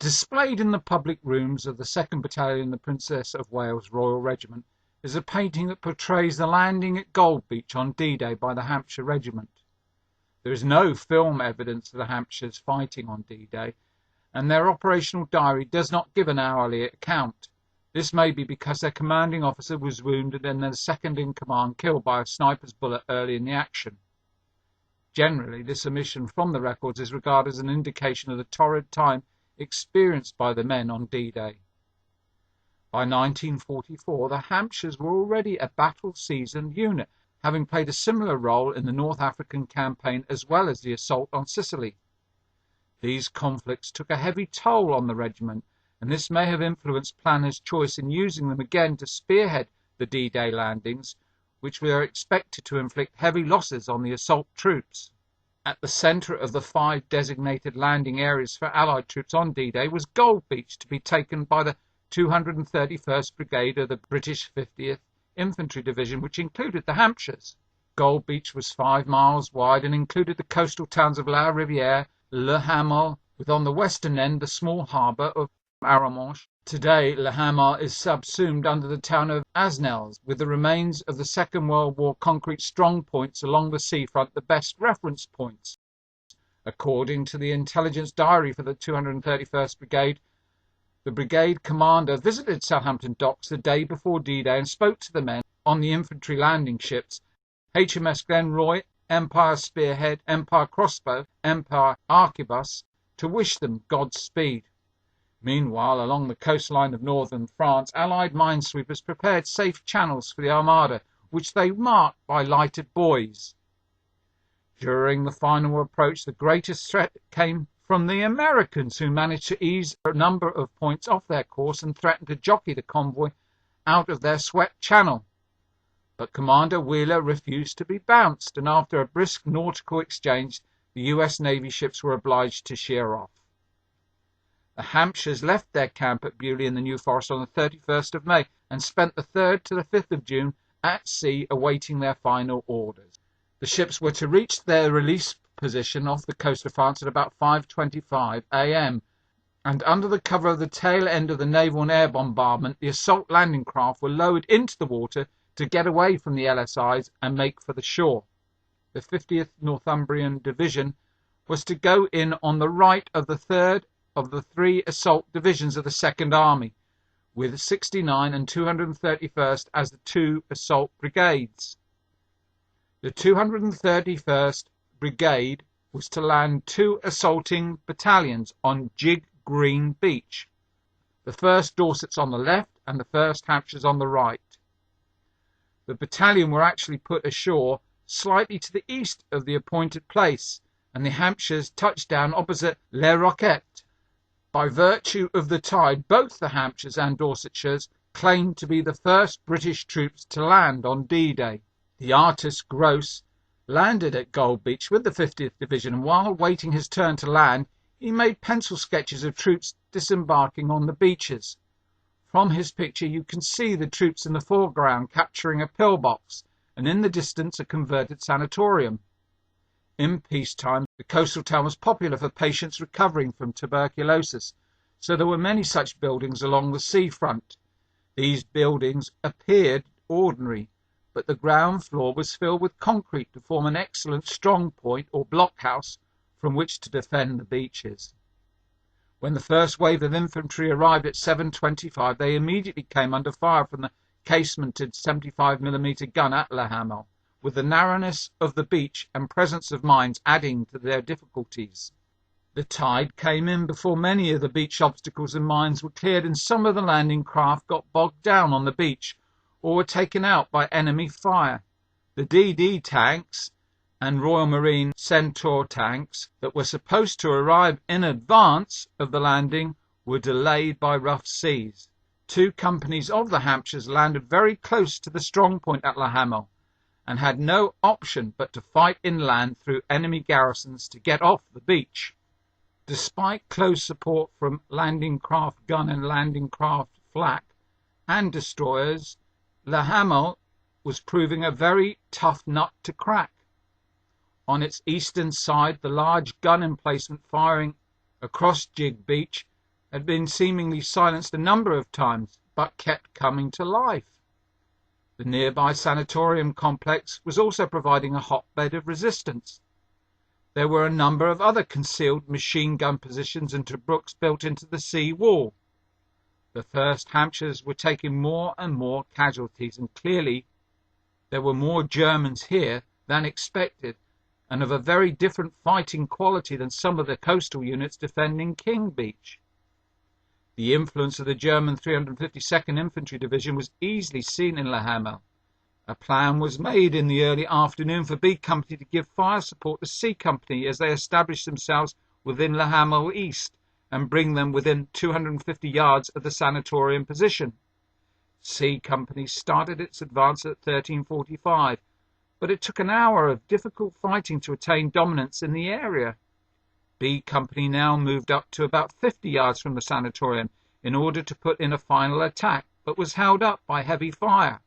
Displayed in the public rooms of the 2nd Battalion, the Princess of Wales Royal Regiment, is a painting that portrays the landing at Gold Beach on D-Day by the Hampshire Regiment. There is no film evidence of the Hampshires fighting on D-Day, and their operational diary does not give an hourly account. This may be because their commanding officer was wounded and their second in command killed by a sniper's bullet early in the action. Generally, this omission from the records is regarded as an indication of the torrid time experienced by the men on D-Day. By 1944, the Hampshires were already a battle-seasoned unit, having played a similar role in the North African campaign as well as the assault on Sicily. These conflicts took a heavy toll on the regiment, and this may have influenced planners' choice in using them again to spearhead the D-Day landings, which were expected to inflict heavy losses on the assault troops. At the centre of the 5 designated landing areas for Allied troops on D-Day was Gold Beach, to be taken by the 231st Brigade of the British 50th Infantry Division, which included the Hampshires. Gold Beach was 5 miles wide and included the coastal towns of La Rivière, Le Hamel, with on the western end the small harbour of Arromanches. Today, Le Hamel is subsumed under the town of Asnelles, with the remains of the Second World War concrete strong points along the seafront the best reference points. According to the intelligence diary for the 231st Brigade, the brigade commander visited Southampton docks the day before D-Day and spoke to the men on the infantry landing ships HMS Glenroy, Empire Spearhead, Empire Crossbow, Empire Arquebus, to wish them Godspeed. Meanwhile, along the coastline of northern France, Allied minesweepers prepared safe channels for the Armada, which they marked by lighted buoys. During the final approach, the greatest threat came from the Americans, who managed to ease a number of points off their course and threatened to jockey the convoy out of their swept channel. But Commander Wheeler refused to be bounced, and after a brisk nautical exchange, the US Navy ships were obliged to sheer off. The Hampshires left their camp at Beaulieu in the New Forest on the 31st of May and spent the 3rd to the 5th of June at sea awaiting their final orders. The ships were to reach their release position off the coast of France at about 5:25 a.m. and under the cover of the tail end of the naval and air bombardment, the assault landing craft were lowered into the water to get away from the LSIs and make for the shore. The 50th Northumbrian Division was to go in on the right of the 3rd of the 3 assault divisions of the 2nd Army, with 69 and 231st as the 2 assault brigades. The 231st Brigade was to land 2 assaulting battalions on Jig Green Beach, the 1st Dorsets on the left and the 1st Hampshires on the right. The battalion were actually put ashore slightly to the east of the appointed place, and the Hampshires touched down opposite Les Roquettes. By virtue of the tide, both the Hampshires and Dorsetshires claimed to be the first British troops to land on D-Day. The artist Gross landed at Gold Beach with the 50th Division, and while waiting his turn to land, he made pencil sketches of troops disembarking on the beaches. From his picture you can see the troops in the foreground capturing a pillbox, and in the distance a converted sanatorium. In peacetime, the coastal town was popular for patients recovering from tuberculosis, so there were many such buildings along the seafront. These buildings appeared ordinary, but the ground floor was filled with concrete to form an excellent strong point or blockhouse from which to defend the beaches. When the first wave of infantry arrived at 7:25, they immediately came under fire from the casemated 75mm gun at Le Hamel, with the narrowness of the beach and presence of mines adding to their difficulties. The tide came in before many of the beach obstacles and mines were cleared, and some of the landing craft got bogged down on the beach or were taken out by enemy fire. The DD tanks and Royal Marine Centaur tanks that were supposed to arrive in advance of the landing were delayed by rough seas. 2 companies of the Hampshires landed very close to the strong point at Le Hamel and had no option but to fight inland through enemy garrisons to get off the beach. Despite close support from landing craft gun and landing craft flak and destroyers, Le Hamel was proving a very tough nut to crack. On its eastern side, the large gun emplacement firing across Jig Beach had been seemingly silenced a number of times, but kept coming to life. The nearby sanatorium complex was also providing a hotbed of resistance. There were a number of other concealed machine gun positions and tobruk's built into the sea wall. The 1st Hampshires were taking more and more casualties, and clearly there were more Germans here than expected, and of a very different fighting quality than some of the coastal units defending King Beach. The influence of the German 352nd Infantry Division was easily seen in Le Hamel. A plan was made in the early afternoon for B Company to give fire support to C Company as they established themselves within Le Hamel East and bring them within 250 yards of the sanatorium position. C Company started its advance at 13:45, but it took an hour of difficult fighting to attain dominance in the area. B Company now moved up to about 50 yards from the sanatorium in order to put in a final attack, but was held up by heavy fire.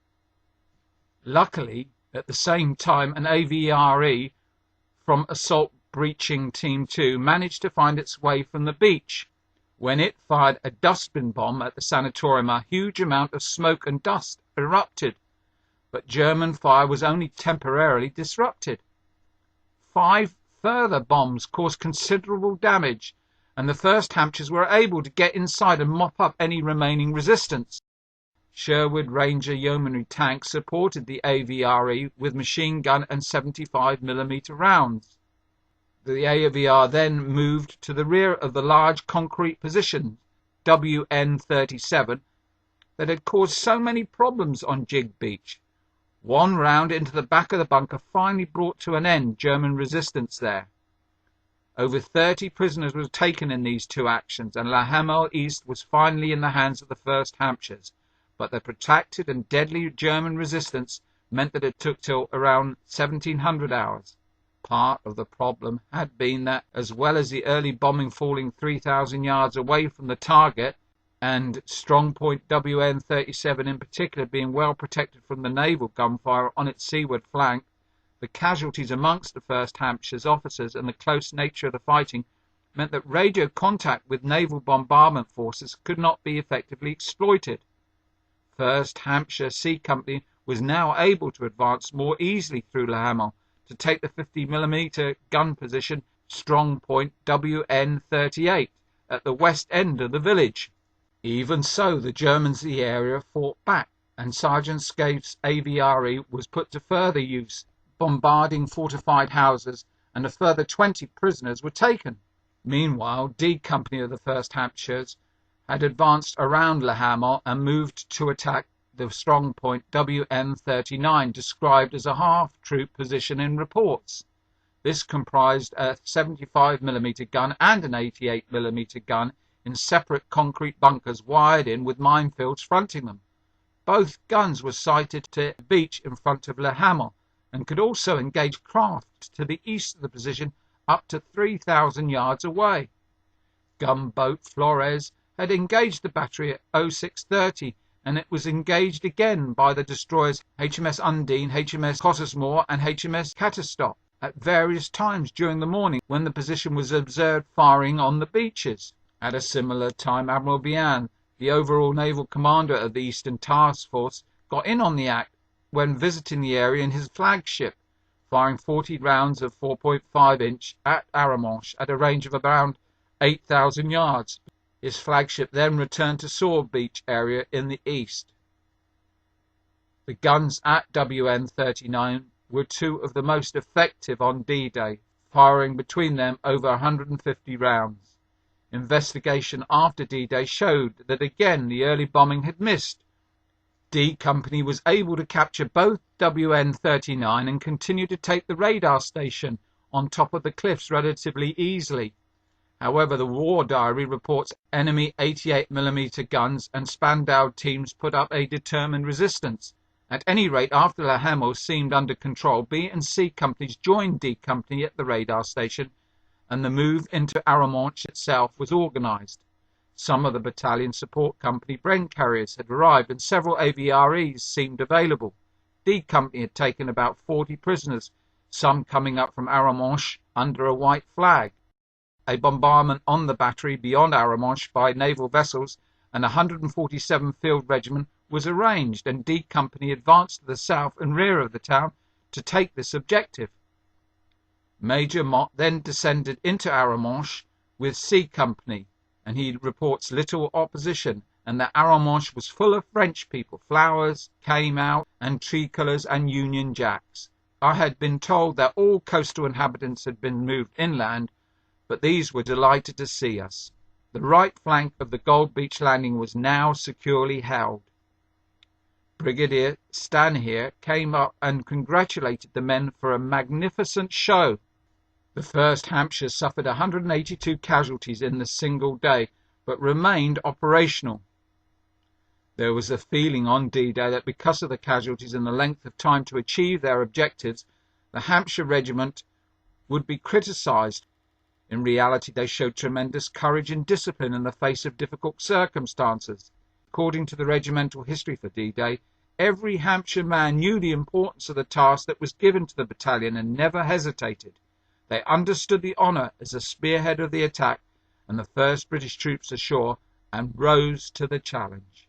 Luckily, at the same time, an AVRE from Assault Breaching Team 2 managed to find its way from the beach. When it fired a dustbin bomb at the sanatorium, a huge amount of smoke and dust erupted, but German fire was only temporarily disrupted. 5 further bombs caused considerable damage, and the 1st Hampshires were able to get inside and mop up any remaining resistance. Sherwood Ranger Yeomanry tanks supported the AVRE with machine gun and 75mm rounds. The AVR then moved to the rear of the large concrete position, WN-37, that had caused so many problems on Jig Beach. One round into the back of the bunker finally brought to an end German resistance there. Over 30 prisoners were taken in these 2 actions, and Le Hamel East was finally in the hands of the 1st Hampshires, but the protracted and deadly German resistance meant that it took till around 1700 hours. Part of the problem had been that, as well as the early bombing falling 3,000 yards away from the target, and strongpoint WN-37 in particular being well protected from the naval gunfire on its seaward flank, the casualties amongst the 1st Hampshires officers and the close nature of the fighting meant that radio contact with naval bombardment forces could not be effectively exploited. 1st Hampshire C Company was now able to advance more easily through Le Hamel to take the 50mm gun position strongpoint WN-38 at the west end of the village. Even so, the Germans in the area fought back, and Sergeant Scaife's AVRE was put to further use, bombarding fortified houses, and a further 20 prisoners were taken. Meanwhile, D Company of the 1st Hampshires had advanced around Le Hamel and moved to attack the strongpoint WN-39, described as a half-troop position in reports. This comprised a 75mm gun and an 88mm gun in separate concrete bunkers wired in with minefields fronting them. Both guns were sighted to the beach in front of Le Hamel and could also engage craft to the east of the position up to 3,000 yards away. Gunboat Flores had engaged the battery at 0630, and it was engaged again by the destroyers HMS Undine, HMS Cottesmore and HMS Catastop at various times during the morning when the position was observed firing on the beaches. At a similar time, Admiral Bian, the overall naval commander of the Eastern Task Force, got in on the act when visiting the area in his flagship, firing 40 rounds of 4.5-inch at Arromanches at a range of around 8,000 yards. His flagship then returned to Sword Beach area in the east. The guns at WN-39 were 2 of the most effective on D-Day, firing between them over 150 rounds. Investigation after D-Day showed that again the early bombing had missed. D Company was able to capture both WN-39 and continue to take the radar station on top of the cliffs relatively easily. However, the War Diary reports enemy 88mm guns and Spandau teams put up a determined resistance. At any rate, after Le Hamel seemed under control, B and C companies joined D Company at the radar station, and the move into Arromanches itself was organised. Some of the battalion support company Brent carriers had arrived, and several AVREs seemed available. D Company had taken about 40 prisoners, some coming up from Arromanches under a white flag. a bombardment on the battery beyond Arromanches by naval vessels, and 147th Field Regiment was arranged, and D Company advanced to the south and rear of the town to take this objective. Major Mott then descended into Arromanches with C Company, and he reports little opposition, and that Arromanches was full of French people, flowers came out, and tricolours and Union Jacks. I had been told that all coastal inhabitants had been moved inland, but these were delighted to see us. The right flank of the Gold Beach landing was now securely held. Brigadier Stanhier came up and congratulated the men for a magnificent show. The 1st Hampshire suffered 182 casualties in the single day, but remained operational. There was a feeling on D-Day that because of the casualties and the length of time to achieve their objectives, the Hampshire Regiment would be criticised. In reality, they showed tremendous courage and discipline in the face of difficult circumstances. According to the regimental history for D-Day, every Hampshire man knew the importance of the task that was given to the battalion and never hesitated. They understood the honour as a spearhead of the attack and the first British troops ashore, and rose to the challenge.